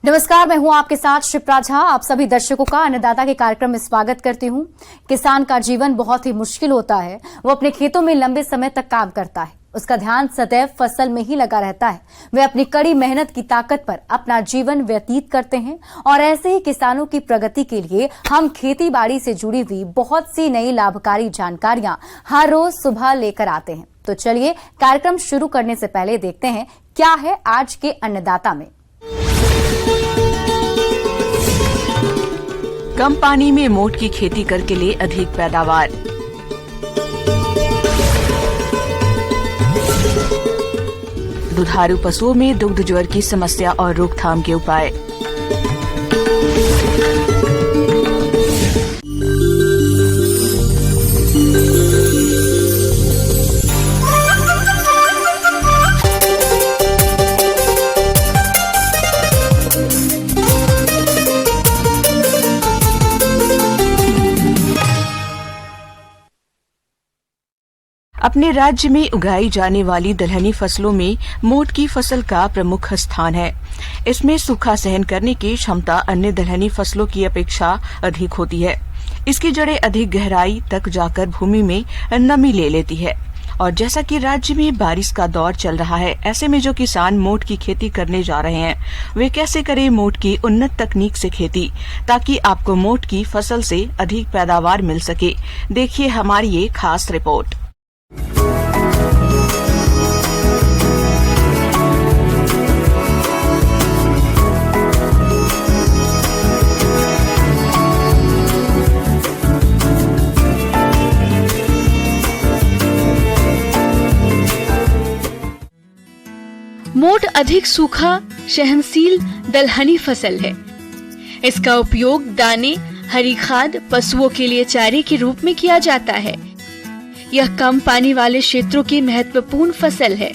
नमस्कार, मैं हूं आपके साथ शिप्रा झा। आप सभी दर्शकों का अन्नदाता के कार्यक्रम में स्वागत करती हूं। किसान का जीवन बहुत ही मुश्किल होता है। वो अपने खेतों में लंबे समय तक काम करता है, उसका ध्यान सदैव फसल में ही लगा रहता है। वे अपनी कड़ी मेहनत की ताकत पर अपना जीवन व्यतीत करते हैं और ऐसे ही किसानों की प्रगति के लिए हम खेती बाड़ी से जुड़ी हुई बहुत सी नई लाभकारी जानकारियां हर रोज सुबह लेकर आते हैं। तो चलिए कार्यक्रम शुरू करने से पहले देखते हैं क्या है आज के अन्नदाता में। कम पानी में मोठ की खेती करके ले अधिक पैदावार। दुधारू पशुओं में दुग्ध ज्वर की समस्या और रोकथाम के उपाय। अपने राज्य में उगाई जाने वाली दलहनी फसलों में मोठ की फसल का प्रमुख स्थान है। इसमें सूखा सहन करने की क्षमता अन्य दलहनी फसलों की अपेक्षा अधिक होती है। इसकी जड़ें अधिक गहराई तक जाकर भूमि में नमी ले लेती है और जैसा कि राज्य में बारिश का दौर चल रहा है, ऐसे में जो किसान मोठ की खेती करने जा रहे हैं वे कैसे करें मोठ की उन्नत तकनीक से खेती, ताकि आपको मोठ की फसल से अधिक पैदावार मिल सके। देखिए हमारी ये खास रिपोर्ट। मोठ अधिक सूखा सहनशील दलहनी फसल है। इसका उपयोग दाने, हरी खाद, पशुओं के लिए चारे के रूप में किया जाता है। यह कम पानी वाले क्षेत्रों की महत्वपूर्ण फसल है,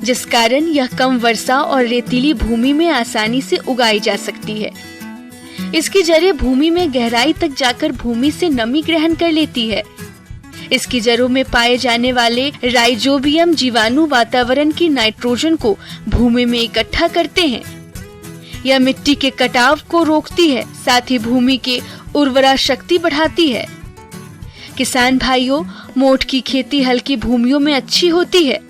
जिस कारण यह कम वर्षा और रेतीली भूमि में आसानी से उगाई जा सकती है। इसकी जड़ें भूमि में गहराई तक जाकर भूमि से नमी ग्रहण कर लेती है। इसकी जड़ों में पाए जाने वाले राइजोबियम जीवाणु वातावरण की नाइट्रोजन को भूमि में इकट्ठा करते हैं। यह मिट्टी के कटाव को रोकती है, साथ ही भूमि के उर्वरा शक्ति बढ़ाती है। किसान भाइयों, मोठ की खेती हल्की भूमियों में अच्छी होती है।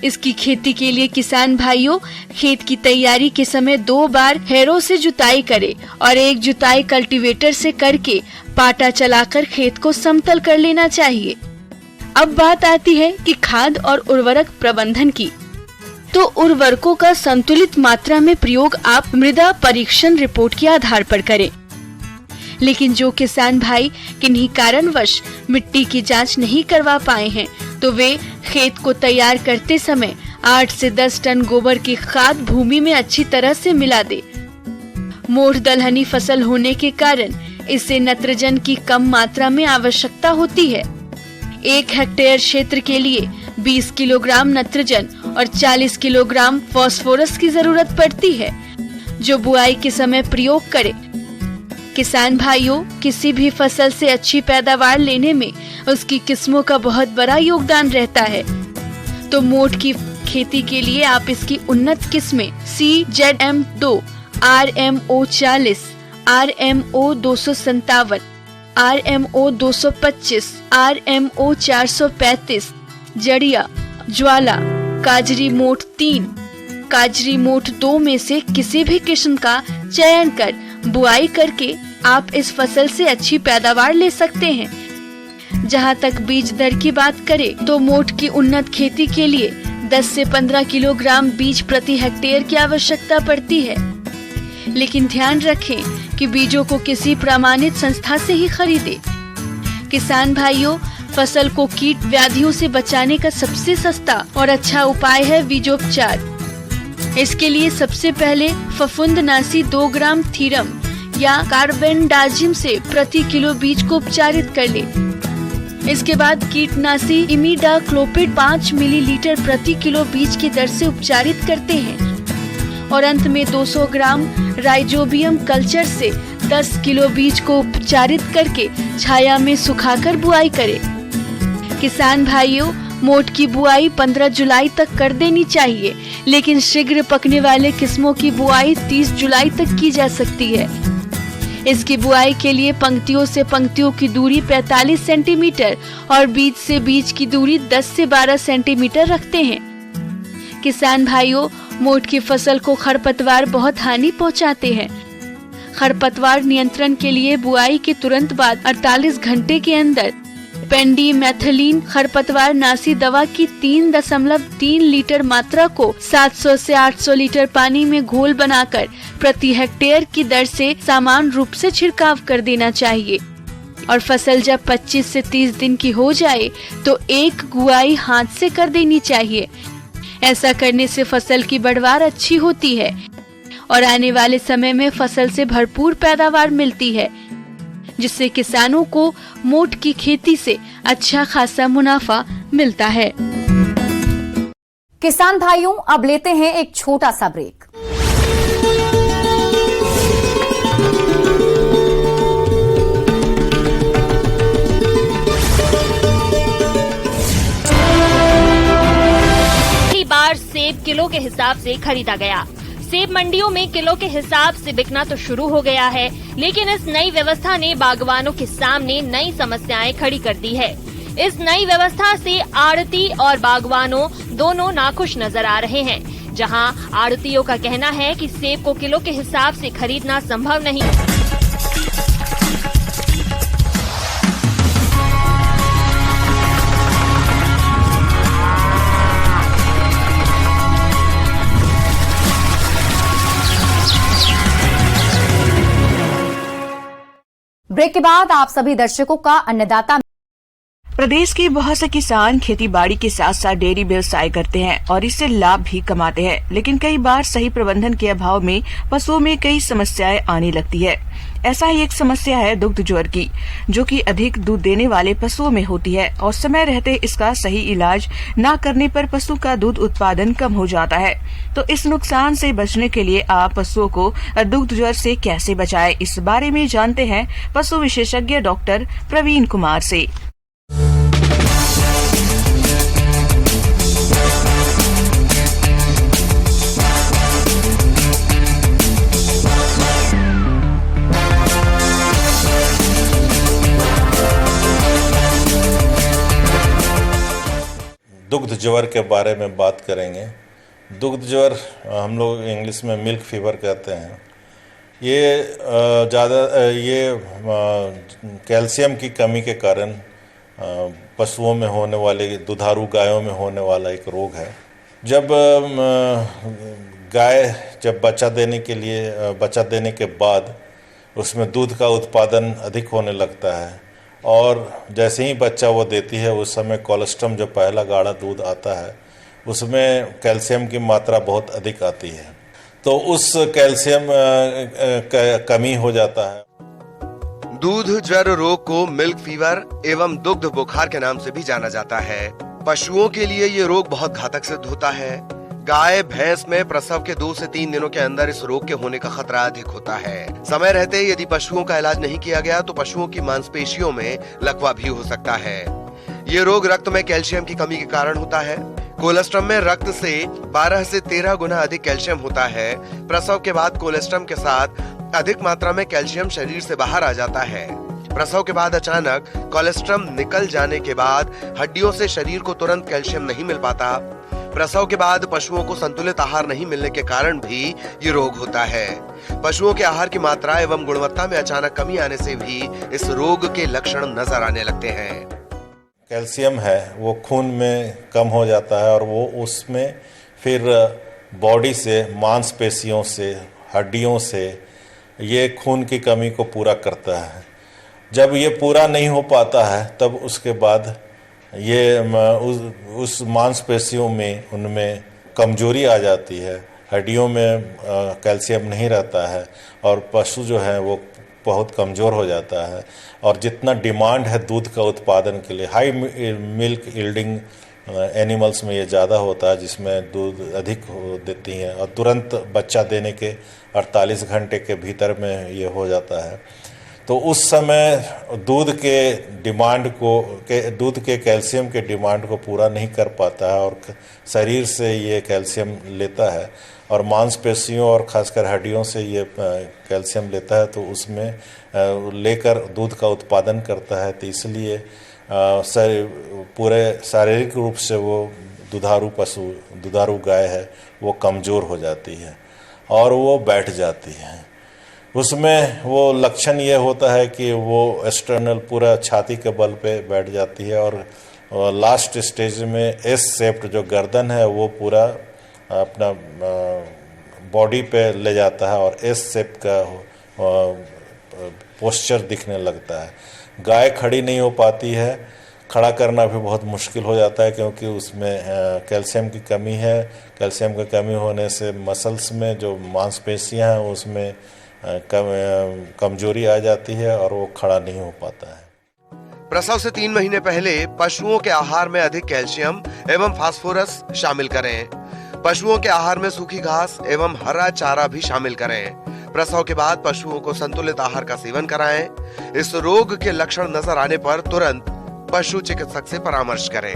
इसकी खेती के लिए किसान भाइयों खेत की तैयारी के समय 2 बार हैरों से जुताई करें और 1 जुताई कल्टीवेटर से करके पाटा चलाकर खेत को समतल कर लेना चाहिए। अब बात आती है कि खाद और उर्वरक प्रबंधन की। तो उर्वरकों का संतुलित मात्रा में प्रयोग आप मृदा परीक्षण रिपोर्ट के आधार पर करें। लेकिन जो किसान भाई किन्हीं कारणवश मिट्टी की जांच नहीं करवा पाए हैं, तो वे खेत को तैयार करते समय 8 से 10 टन गोबर की खाद भूमि में अच्छी तरह से मिला दे। मोठ दलहनी फसल होने के कारण इसे नत्रजन की कम मात्रा में आवश्यकता होती है। 1 हेक्टेयर क्षेत्र के लिए 20 किलोग्राम नत्रजन और 40 किलोग्राम फास्फोरस की जरूरत पड़ती है, जो बुआई के समय प्रयोग करें। किसान भाइयों, किसी भी फसल से अच्छी पैदावार लेने में उसकी किस्मों का बहुत बड़ा योगदान रहता है। तो मोठ की खेती के लिए आप इसकी उन्नत किस्में CZM2, RMO 40, RMO 257, RMO 225, RMO 435, Jadia, ज्वाला, काजरी मोठ 3, काजरी मोठ 2 में से किसी भी किस्म का चयन कर बुआई करके आप इस फसल से अच्छी पैदावार ले सकते हैं। जहां तक बीज दर की बात करें, तो मोठ की उन्नत खेती के लिए 10 से 15 किलोग्राम बीज प्रति हेक्टेयर की आवश्यकता पड़ती है। लेकिन ध्यान रखें कि बीजों को किसी प्रमाणित संस्था से ही खरीदें। किसान भाइयों, फसल को कीट व्याधियों से बचाने का सबसे सस्ता और अच्छा उपाय है बीजोपचार। इसके लिए सबसे पहले फफूंदनाशी 2 ग्राम थीरम या कार्बेंडाजिम से प्रति किलो बीज को उपचारित कर ले। इसके बाद कीटनाशी इमिडाक्लोपिड 5 मिलीलीटर प्रति किलो बीज की दर से उपचारित करते हैं और अंत में 200 ग्राम राइजोबियम कल्चर से 10 किलो बीज को उपचारित करके छाया में सुखाकर बुआई करें। किसान भाइयों, मोठ की बुआई 15 जुलाई तक कर देनी चाहिए, लेकिन शीघ्र पकने वाले किस्मों की बुआई 30 जुलाई तक की जा सकती है। इसकी बुआई के लिए पंक्तियों से पंक्तियों की दूरी 45 सेंटीमीटर और बीज से बीज की दूरी 10 से 12 सेंटीमीटर रखते हैं। किसान भाइयों, मोठ की फसल को खरपतवार बहुत हानि पहुंचाते हैं। खरपतवार नियंत्रण के लिए बुआई के तुरंत बाद 48 घंटे के अंदर पेंडीमेथलिन खरपतवार नाशी दवा की 3.3 लीटर मात्रा को 700 से 800 लीटर पानी में घोल बनाकर प्रति हेक्टेयर की दर से समान रूप से छिड़काव कर देना चाहिए। और फसल जब 25 से 30 दिन की हो जाए तो एक गुआई हाथ से कर देनी चाहिए। ऐसा करने से फसल की बढ़वार अच्छी होती है और आने वाले समय में फसल से भरपूर पैदावार मिलती है, जिससे किसानों को मोठ की खेती से अच्छा खासा मुनाफा मिलता है। किसान भाइयों, अब लेते हैं एक छोटा सा ब्रेक। पहली बार सेब किलो के हिसाब से खरीदा गया। सेब मंडियों में किलो के हिसाब से बिकना तो शुरू हो गया है, लेकिन इस नई व्यवस्था ने बागवानों के सामने नई समस्याएं खड़ी कर दी है। इस नई व्यवस्था से आड़ती और बागवानों दोनों नाखुश नजर आ रहे हैं। जहां आड़तियों का कहना है कि सेब को किलो के हिसाब से खरीदना संभव नहीं। ब्रेक के बाद आप सभी दर्शकों का अन्नदाता। प्रदेश के बहुत से किसान खेती बाड़ी के साथ साथ डेयरी व्यवसाय करते हैं और इससे लाभ भी कमाते हैं, लेकिन कई बार सही प्रबंधन के अभाव में पशुओं में कई समस्याएं आने लगती है। ऐसा ही एक समस्या है दुग्ध ज्वर की, जो कि अधिक दूध देने वाले पशुओं में होती है और समय रहते इसका सही इलाज न करने पर पशु का दूध उत्पादन कम हो जाता है। तो इस नुकसान से बचने के लिए आप पशुओं को दुग्ध ज्वर से कैसे बचाएं, इस बारे में जानते हैं पशु विशेषज्ञ डॉक्टर प्रवीण कुमार से। दुग्ध ज्वर के बारे में बात करेंगे। दुग्ध ज्वर हम लोग इंग्लिश में मिल्क फीवर कहते हैं। ये कैल्शियम की कमी के कारण पशुओं में होने वाले, दुधारू गायों में होने वाला एक रोग है। जब गाय बच्चा देने के बाद उसमें दूध का उत्पादन अधिक होने लगता है और जैसे ही बच्चा वो देती है उस समय कोलेस्ट्रम, जो पहला गाढ़ा दूध आता है, उसमें कैल्शियम की मात्रा बहुत अधिक आती है, तो उस कैल्शियम कमी हो जाता है। दूध ज्वर रोग को मिल्क फीवर एवं दुग्ध बुखार के नाम से भी जाना जाता है। पशुओं के लिए ये रोग बहुत घातक सिद्ध होता है। गाय भैंस में प्रसव के 2 से 3 दिनों के अंदर इस रोग के होने का खतरा अधिक होता है। समय रहते यदि पशुओं का इलाज नहीं किया गया तो पशुओं की मांसपेशियों में लकवा भी हो सकता है। ये रोग रक्त में कैल्शियम की कमी के कारण होता है। कोलेस्ट्रम में रक्त से 12 से 13 गुना अधिक कैल्शियम होता है। प्रसव के बाद कोलेस्ट्रम के साथ अधिक मात्रा में कैल्शियम शरीर से बाहर आ जाता है। प्रसव के बाद अचानक कोलेस्ट्रम निकल जाने के बाद हड्डियों से शरीर को तुरंत कैल्शियम नहीं मिल पाता। प्रसव के बाद पशुओं को संतुलित आहार नहीं मिलने के कारण भी ये रोग होता है। पशुओं के आहार की मात्रा एवं गुणवत्ता में अचानक कमी आने से भी इस रोग के लक्षण नजर आने लगते हैं। कैल्शियम है वो खून में कम हो जाता है और वो उसमें फिर बॉडी से, मांसपेशियों से, हड्डियों से ये खून की कमी को पूरा करता है। जब ये पूरा नहीं हो पाता है तब उसके बाद ये उस मांसपेशियों में, उनमें कमजोरी आ जाती है, हड्डियों में कैल्शियम नहीं रहता है और पशु जो है वो बहुत कमज़ोर हो जाता है। और जितना डिमांड है दूध का उत्पादन के लिए, हाई मिल्क यील्डिंग एनिमल्स में ये ज़्यादा होता है, जिसमें दूध अधिक देती हैं और तुरंत बच्चा देने के 48 घंटे के भीतर में ये हो जाता है। तो उस समय दूध के कैल्शियम के डिमांड को पूरा नहीं कर पाता है और शरीर से ये कैल्शियम लेता है और मांसपेशियों और खासकर हड्डियों से ये कैल्शियम लेता है, तो उसमें लेकर दूध का उत्पादन करता है। तो इसलिए पूरे शारीरिक रूप से वो दुधारू गाय है वो कमज़ोर हो जाती है और वो बैठ जाती है। उसमें वो लक्षण ये होता है कि वो एक्सटर्नल पूरा छाती के बल पे बैठ जाती है और लास्ट स्टेज में एस शेप्ड जो गर्दन है वो पूरा अपना बॉडी पे ले जाता है और एस शेप का पोस्चर दिखने लगता है। गाय खड़ी नहीं हो पाती है, खड़ा करना भी बहुत मुश्किल हो जाता है क्योंकि उसमें कैल्शियम की कमी है। कैल्शियम की कमी होने से मसल्स में जो मांसपेशियां हैं उसमें कमजोरी आ जाती है और वो खड़ा नहीं हो पाता है। प्रसव से 3 महीने पहले पशुओं के आहार में अधिक कैल्शियम एवं फास्फोरस शामिल करें। पशुओं के आहार में सूखी घास एवं हरा चारा भी शामिल करें। प्रसव के बाद पशुओं को संतुलित आहार का सेवन कराएं। इस रोग के लक्षण नजर आने पर तुरंत पशु चिकित्सक से परामर्श करें।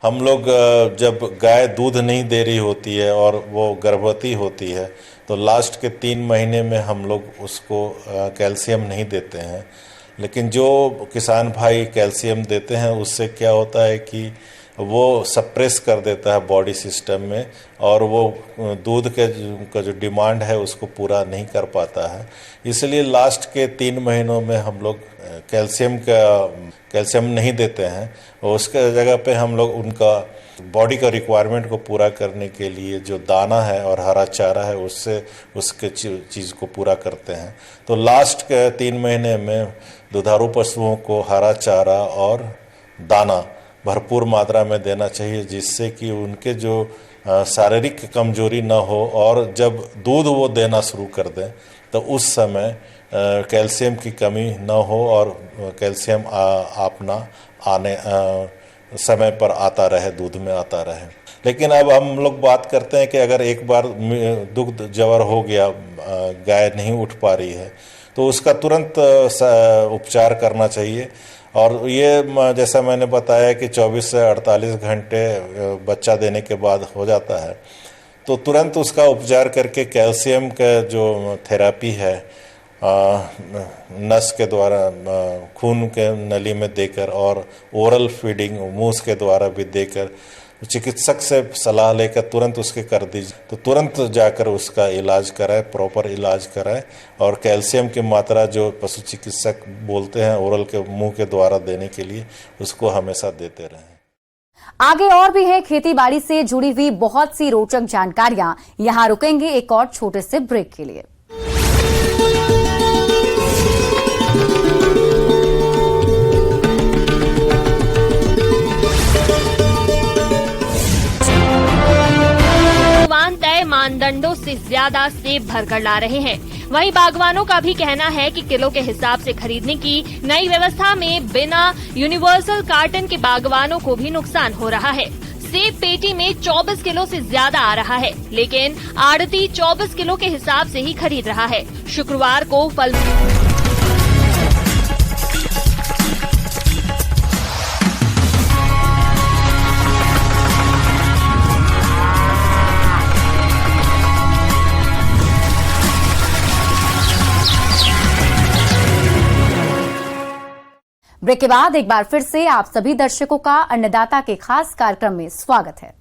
हम लोग जब गाय दूध नहीं दे रही होती है और वो गर्भवती होती है तो लास्ट के 3 महीने में हम लोग उसको कैल्शियम नहीं देते हैं। लेकिन जो किसान भाई कैल्शियम देते हैं उससे क्या होता है कि वो सप्रेस कर देता है बॉडी सिस्टम में और वो दूध का जो डिमांड है उसको पूरा नहीं कर पाता है। इसलिए लास्ट के 3 महीनों में हम लोग कैल्शियम नहीं देते हैं और उसके जगह पे हम लोग उनका बॉडी का रिक्वायरमेंट को पूरा करने के लिए जो दाना है और हरा चारा है उससे उसके चीज़ को पूरा करते हैं। तो लास्ट के 3 महीने में दुधारू पशुओं को हरा चारा और दाना भरपूर मात्रा में देना चाहिए जिससे कि उनके जो शारीरिक कमजोरी न हो और जब दूध वो देना शुरू कर दें तो उस समय कैल्शियम की कमी न हो और कैल्शियम अपना आने समय पर आता रहे, दूध में आता रहे। लेकिन अब हम लोग बात करते हैं कि अगर एक बार दुग्ध जवर हो गया, गाय नहीं उठ पा रही है तो उसका तुरंत उपचार करना चाहिए। और ये जैसा मैंने बताया कि 24 से 48 घंटे बच्चा देने के बाद हो जाता है, तो तुरंत उसका उपचार करके कैल्शियम का जो थेरेपी है नस के द्वारा खून के नली में देकर और ओरल फीडिंग मुंह के द्वारा भी देकर चिकित्सक से सलाह लेकर तुरंत उसके कर दीजिए, तो तुरंत जाकर उसका इलाज कराए, प्रॉपर इलाज कराए और कैल्शियम की मात्रा जो पशु चिकित्सक बोलते हैं ओरल के मुंह के द्वारा देने के लिए उसको हमेशा देते रहें। आगे और भी है खेती बाड़ी से जुड़ी हुई बहुत सी रोचक जानकारियां। यहां रुकेंगे एक और छोटे से ब्रेक के लिए। तय मानदंडों से ज्यादा सेब भरकर ला रहे हैं। वहीं बागवानों का भी कहना है कि किलो के हिसाब से खरीदने की नई व्यवस्था में बिना यूनिवर्सल कार्टन के बागवानों को भी नुकसान हो रहा है। सेब पेटी में 24 किलो से ज्यादा आ रहा है, लेकिन आड़ती 24 किलो के हिसाब से ही खरीद रहा है। शुक्रवार को फल ब्रेक के बाद एक बार फिर से आप सभी दर्शकों का अन्नदाता के खास कार्यक्रम में स्वागत है।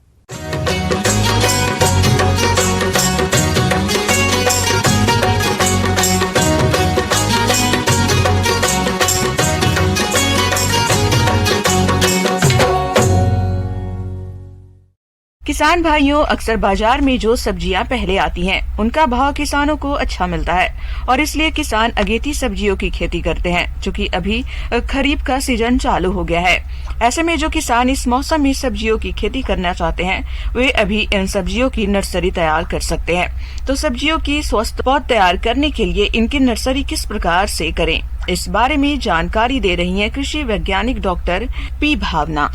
किसान भाइयों, अक्सर बाजार में जो सब्जियां पहले आती हैं, उनका भाव किसानों को अच्छा मिलता है और इसलिए किसान अगेती सब्जियों की खेती करते हैं, क्योंकि अभी खरीफ का सीजन चालू हो गया है। ऐसे में जो किसान इस मौसम में सब्जियों की खेती करना चाहते हैं, वे अभी इन सब्जियों की नर्सरी तैयार कर सकते हैं। तो सब्जियों की स्वस्थ पौध तैयार करने के लिए इनकी नर्सरी किस प्रकार से करें, इस बारे में जानकारी दे रही है कृषि वैज्ञानिक डॉक्टर पी भावना।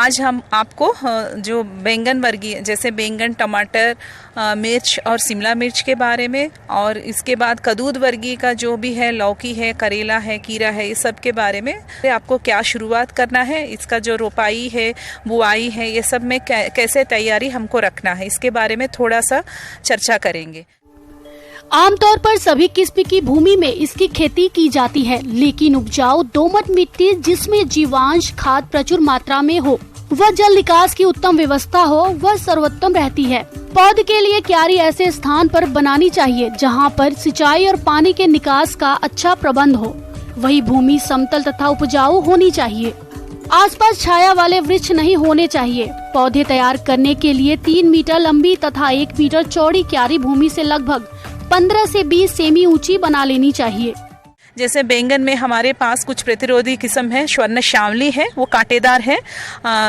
आज हम आपको जो बैंगन वर्गीय जैसे बैंगन, टमाटर, मिर्च और शिमला मिर्च के बारे में, और इसके बाद कद्दू वर्गीय का जो भी है, लौकी है, करेला है, कीरा है, इस सब के बारे में आपको क्या शुरुआत करना है, इसका जो रोपाई है, बुआई है, ये सब में कैसे तैयारी हमको रखना है, इसके बारे में थोड़ा सा चर्चा करेंगे। आमतौर पर सभी किस्म की भूमि में इसकी खेती की जाती है, लेकिन उपजाऊ दोमट मिट्टी जिसमें जीवांश खाद प्रचुर मात्रा में हो व जल निकास की उत्तम व्यवस्था हो वह सर्वोत्तम रहती है। पौधे के लिए क्यारी ऐसे स्थान पर बनानी चाहिए जहां पर सिंचाई और पानी के निकास का अच्छा प्रबंध हो। वही भूमि समतल तथा उपजाऊ होनी चाहिए। आसपास छाया वाले वृक्ष नहीं होने चाहिए। पौधे तैयार करने के लिए 3 मीटर लंबी तथा 1 मीटर चौड़ी क्यारी भूमि से लगभग 15 से 20 सेमी ऊंची बना लेनी चाहिए। जैसे बैंगन में हमारे पास कुछ प्रतिरोधी किस्म है, स्वर्ण श्यामली है, वो कांटेदार है,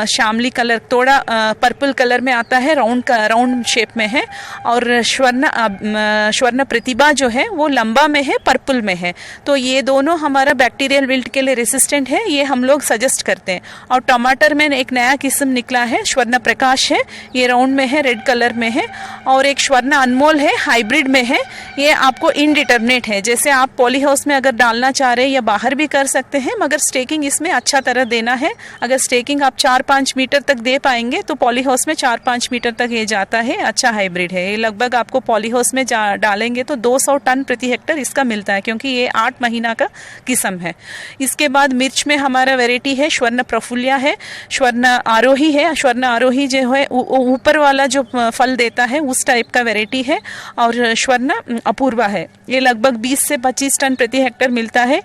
श्यामली कलर थोड़ा पर्पल कलर में आता है, राउंड शेप में है, और स्वर्ण प्रतिभा जो है वो लंबा में है, पर्पल में है। तो ये दोनों हमारा बैक्टीरियल विल्ट के लिए रेसिस्टेंट है, ये हम लोग सजेस्ट करते हैं। और टमाटर में एक नया किस्म निकला है, स्वर्ण प्रकाश है, ये राउंड में है, रेड कलर में है, और एक स्वर्ण अनमोल है, हाइब्रिड में है, ये आपको इनडिटर्मिनेट है। जैसे आप पॉली हाउस में अगर डालना चाह रहे हैं या बाहर भी कर सकते हैं, मगर स्टेकिंग इसमें अच्छा तरह देना है। अगर स्टेकिंग आप 4-5 मीटर तक दे पाएंगे तो पॉली हाउस में 4-5 मीटर तक ये जाता है, अच्छा हाइब्रिड है। ये लगभग आपको पॉली हाउस में डालेंगे तो 200 टन प्रति हेक्टर इसका मिलता है, क्योंकि ये 8 महीना का किस्म है। इसके बाद मिर्च में हमारा वेराइटी है, स्वर्ण प्रफुल्लिया है, स्वर्ण आरोही है। स्वर्ण आरोही जो है ऊपर वाला जो फल देता है उस टाइप का वेराइटी है, और स्वर्ण अपूर्वा है, ये लगभग 20 से 25 टन प्रति हेक्टर मिलता है।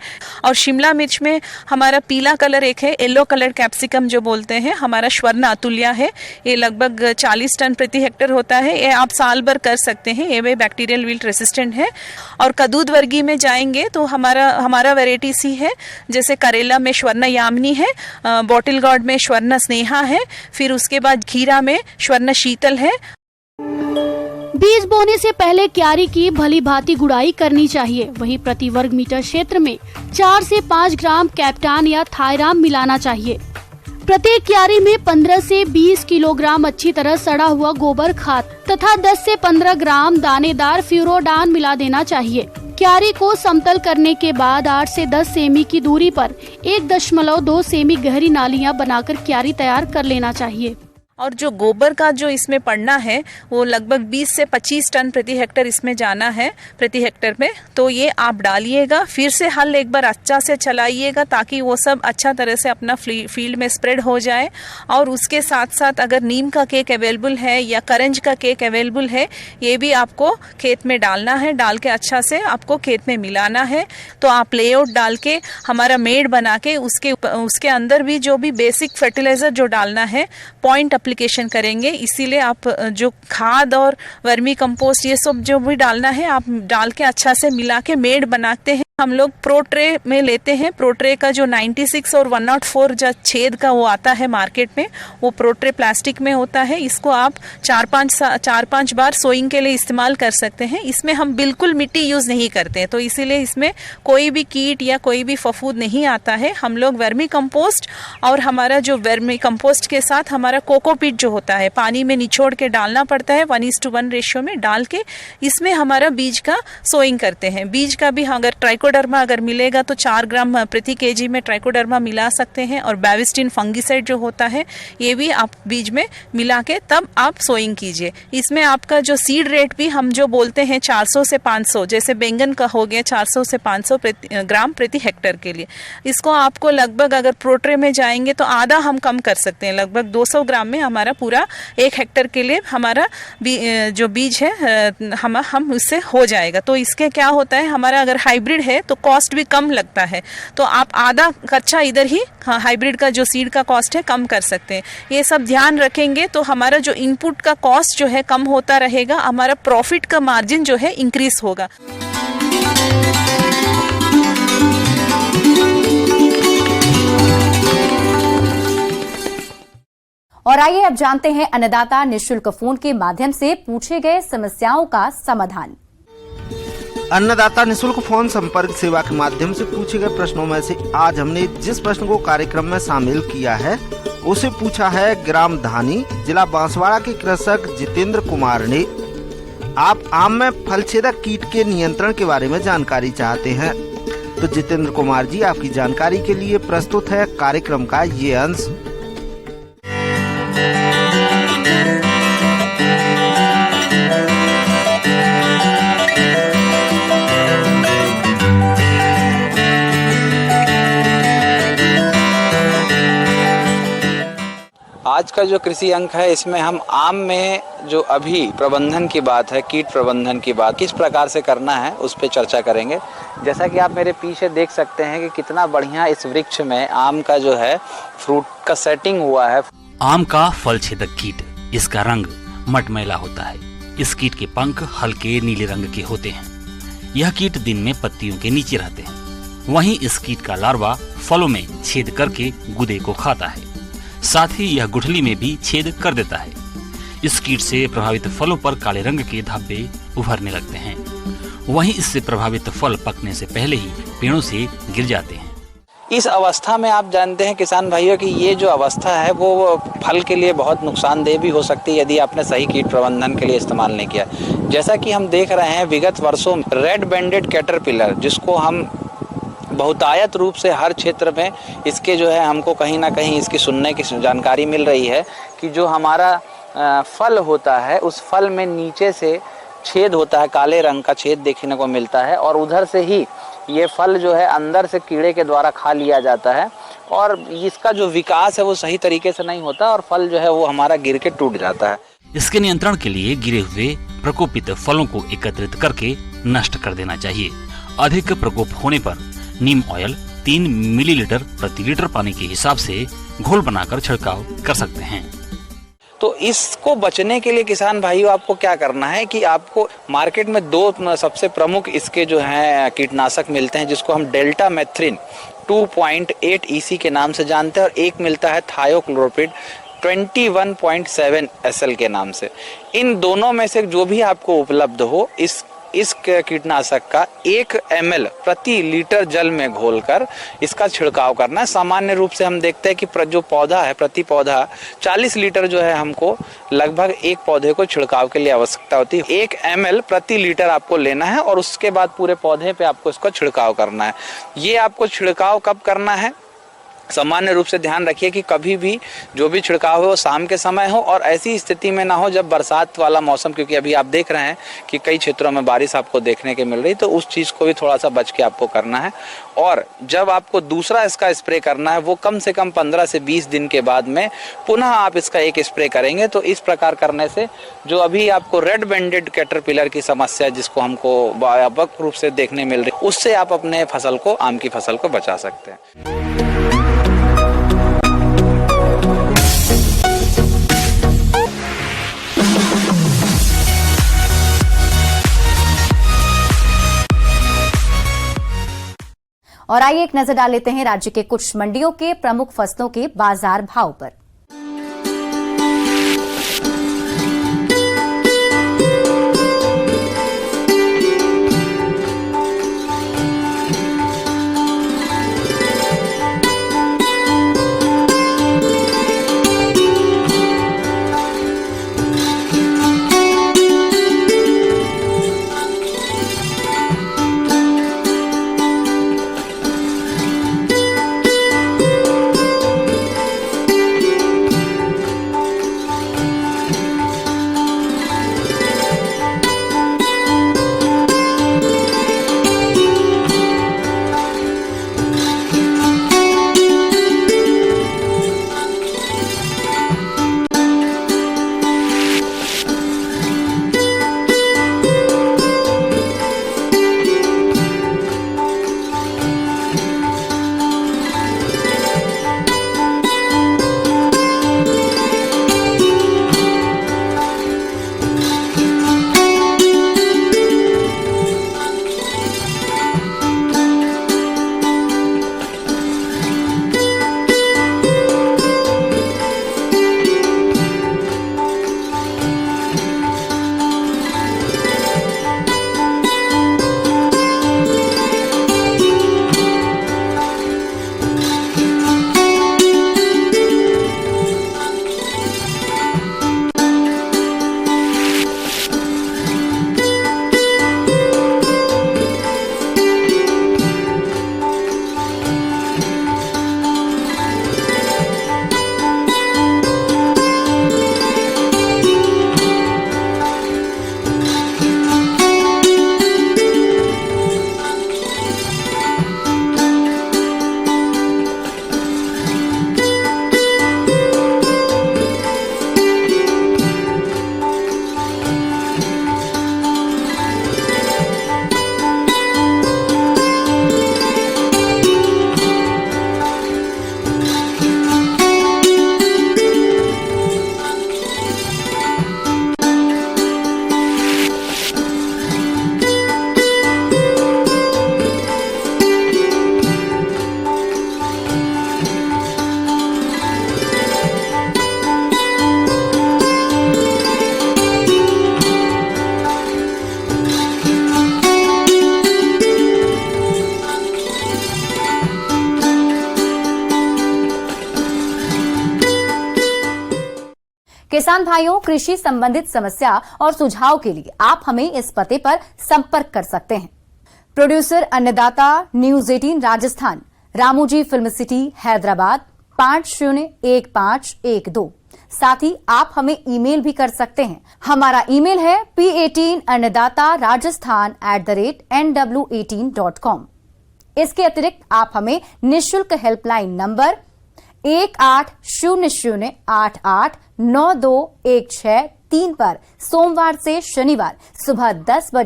और शिमला मिर्च में हमारा पीला कलर एक है, येलो कलर कैप्सिकम जो बोलते हैं, हमारा स्वर्ण अतुल्या है, ये लगभग 40 टन प्रति हेक्टर होता है। ये आप साल भर कर सकते हैं, ये भी बैक्टीरियल विल्ट रेसिस्टेंट है। और कद्दू वर्गीय में जाएंगे तो हमारा वेराइटी सी है, जैसे करेला में स्वर्ण यामिनी है, बॉटल गार्ड में स्वर्ण स्नेहा है, फिर उसके बाद खीरा में स्वर्ण शीतल है। बीज बोने से पहले क्यारी की भली भांति गुड़ाई करनी चाहिए। वहीं प्रति वर्ग मीटर क्षेत्र में 4 से 5 ग्राम कैप्टान या थायराम मिलाना चाहिए। प्रत्येक क्यारी में 15 से 20 किलोग्राम अच्छी तरह सड़ा हुआ गोबर खाद तथा 10 से 15 ग्राम दानेदार फ्यूरोडान मिला देना चाहिए। क्यारी को समतल करने के बाद 8 से 10 सेमी की दूरी पर 1.2 सेमी गहरी नालियां बनाकर क्यारी तैयार कर लेना चाहिए। और जो गोबर का जो इसमें पड़ना है वो लगभग 20 से 25 टन प्रति हेक्टर इसमें जाना है प्रति हेक्टर में। तो ये आप डालिएगा, फिर से हल एक बार अच्छा से चलाइएगा ताकि वो सब अच्छा तरह से अपना फील्ड में स्प्रेड हो जाए। और उसके साथ साथ अगर नीम का केक अवेलेबल है या करंज का केक अवेलेबल है, ये भी आपको खेत में डालना है, डाल के अच्छा से आपको खेत में मिलाना है। तो आप लेआउट डाल के हमारा मेड बना के उसके अंदर भी जो भी बेसिक फर्टिलाइजर जो डालना है पॉइंट एप्लीकेशन करेंगे। इसीलिए आप जो खाद और वर्मी कंपोस्ट ये सब जो भी डालना है आप डाल के अच्छा से मिला के मेड बनाते हैं। हम लोग प्रो ट्रे में लेते हैं। प्रो ट्रे का जो 96 और 104 जो छेद का वो आता है मार्केट में, वो प्रो ट्रे प्लास्टिक में होता है। इसको आप 4-5 बार सोइंग के लिए इस्तेमाल कर सकते हैं। इसमें हम बिल्कुल मिट्टी यूज नहीं करते हैं, तो इसीलिए इसमें कोई भी कीट या कोई भी फफूंद नहीं आता है। हम लोग वर्मी कंपोस्ट और हमारा जो वर्मी कंपोस्ट के साथ हमारा कोकोपीट जो होता है पानी में निचोड़ के डालना पड़ता है 1:1 रेशियो में डाल के, इसमें हमारा बीज का सोइंग करते हैं। बीज का भी अगर ट्राइकोडर्मा अगर मिलेगा तो 4 ग्राम प्रति केजी में ट्राइकोडर्मा मिला सकते हैं। और बैविस्टिन फंगीसाइड जो होता है ये भी आप बीज में मिला के तब आप सोइंग कीजिए। इसमें आपका जो सीड रेट भी हम जो बोलते हैं 400 से 500, जैसे बैंगन का हो गया 400 से 500 ग्राम प्रति हेक्टर के लिए। इसको आपको लगभग अगर प्रोट्रे में जाएंगे तो आधा हम कम कर सकते हैं, लगभग 200 ग्राम में हमारा पूरा 1 हेक्टर के लिए हमारा जो बीज है हम उससे हो जाएगा। तो इसके क्या होता है, हमारा अगर हाइब्रिड है तो कॉस्ट भी कम लगता है, तो आप आधा कच्चा इधर ही हाइब्रिड का जो सीड का कॉस्ट है कम कर सकते हैं। ये सब ध्यान रखेंगे तो हमारा जो इनपुट का कॉस्ट जो है कम होता रहेगा, हमारा प्रॉफिट का मार्जिन जो है इंक्रीज होगा। और आइए अब जानते हैं अन्नदाता निःशुल्क फोन के माध्यम से पूछे गए समस्याओं का समाधान। अन्नदाता निःशुल्क फोन संपर्क सेवा के माध्यम से पूछे गए प्रश्नों में से आज हमने जिस प्रश्न को कार्यक्रम में शामिल किया है उसे पूछा है ग्राम धानी जिला बांसवाड़ा के कृषक जितेंद्र कुमार ने। आप आम में फलछेदक कीट के नियंत्रण के बारे में जानकारी चाहते हैं, तो जितेंद्र कुमार जी आपकी जानकारी के लिए प्रस्तुत है कार्यक्रम का ये अंश। आज का जो कृषि अंक है इसमें हम आम में जो अभी प्रबंधन की बात है, कीट प्रबंधन की बात किस प्रकार से करना है उस पर चर्चा करेंगे। जैसा कि आप मेरे पीछे देख सकते हैं कि कितना बढ़िया इस वृक्ष में आम का जो है फ्रूट का सेटिंग हुआ है। आम का फल छेदक कीट, इसका रंग मटमैला होता है। इस कीट के पंख हल्के नीले रंग के होते हैं। यह कीट दिन में पत्तियों के नीचे रहते हैं। वहीं इस कीट का लार्वा फलों में छेद करके गुदे को खाता है। साथ ही यह गुठली में भी छेद कर देता है। इस कीट से प्रभावित फलों पर काले रंग के धब्बे उभरने लगते हैं। वहीं इससे प्रभावित फल पकने से पहले ही पेड़ों से गिर जाते हैं। इस अवस्था में आप जानते हैं किसान भाइयों कि ये जो अवस्था है वो फल के लिए बहुत नुकसानदेह भी हो सकती है यदि आपने सही कीट प्रबंधन के लिए इस्तेमाल नहीं किया। जैसा कि हम देख रहे हैं विगत वर्षों में रेड बैंडेड कैटरपिलर, जिसको हम बहुतायत रूप से हर क्षेत्र में इसके जो है हमको कहीं ना कहीं इसकी सुनने की जानकारी मिल रही है कि जो हमारा फल होता है उस फल में नीचे से छेद होता है, काले रंग का छेद देखने को मिलता है और उधर से ही ये फल जो है अंदर से कीड़े के द्वारा खा लिया जाता है और इसका जो विकास है वो सही तरीके से नहीं होता और फल जो है वो हमारा गिर के टूट जाता है। इसके नियंत्रण के लिए गिरे हुए प्रकोपित फलों को एकत्रित करके नष्ट कर देना चाहिए। अधिक प्रकोप होने पर नीम ऑयल 3 मिलीलीटर प्रति लीटर पानी के हिसाब से घोल बनाकर छिड़काव कर सकते हैं। तो इसको बचने के लिए किसान भाइयों आपको क्या करना है कि आपको मार्केट में 2 सबसे प्रमुख इसके जो हैं कीटनाशक मिलते हैं, जिसको हम डेल्टा मेथ्रिन 2.8 EC के नाम से जानते हैं और एक मिलता है थायोक्लोरोपिड 21.7 SL के नाम से। इन दोनों में से जो भी आपको उपलब्ध हो इस कीटनाशक का 1 ml प्रति लीटर जल में घोलकर इसका छिड़काव करना है। सामान्य रूप से हम देखते हैं कि जो पौधा है प्रति पौधा 40 लीटर जो है हमको लगभग एक पौधे को छिड़काव के लिए आवश्यकता होती है। 1 ml प्रति लीटर आपको लेना है और उसके बाद पूरे पौधे पे आपको इसको छिड़काव करना है। ये आपको छिड़काव कब करना है? सामान्य रूप से ध्यान रखिए कि कभी भी जो भी छिड़काव हो शाम के समय हो और ऐसी स्थिति में ना हो जब बरसात वाला मौसम, क्योंकि अभी आप देख रहे हैं कि कई क्षेत्रों में बारिश आपको देखने के मिल रही, तो उस चीज़ को भी थोड़ा सा बच के आपको करना है। और जब आपको दूसरा इसका स्प्रे करना है वो कम से कम 15 से 20 दिन के बाद में पुनः आप इसका एक स्प्रे करेंगे। तो इस प्रकार करने से जो अभी आपको रेड बैंडेड कैटरपिलर की समस्या जिसको हमको व्यापक रूप से देखने मिल रही, उससे आप अपने फसल को, आम की फसल को बचा सकते हैं। और आइए एक नजर डाल लेते हैं राज्य के कुछ मंडियों के प्रमुख फसलों के बाजार भाव पर। किसान भाइयों, कृषि संबंधित समस्या और सुझाव के लिए आप हमें इस पते पर संपर्क कर सकते हैं। प्रोड्यूसर अन्नदाता, news 18 Rajasthan, Ramoji film city, Hyderabad 501512। साथ ही आप हमें ईमेल भी कर सकते हैं। हमारा ईमेल है p18annadatarajasthan@nw18.com। इसके अतिरिक्त आप हमें निःशुल्क हेल्पलाइन नंबर 1800889216 पर सोमवार से शनिवार सुबह 10 बजे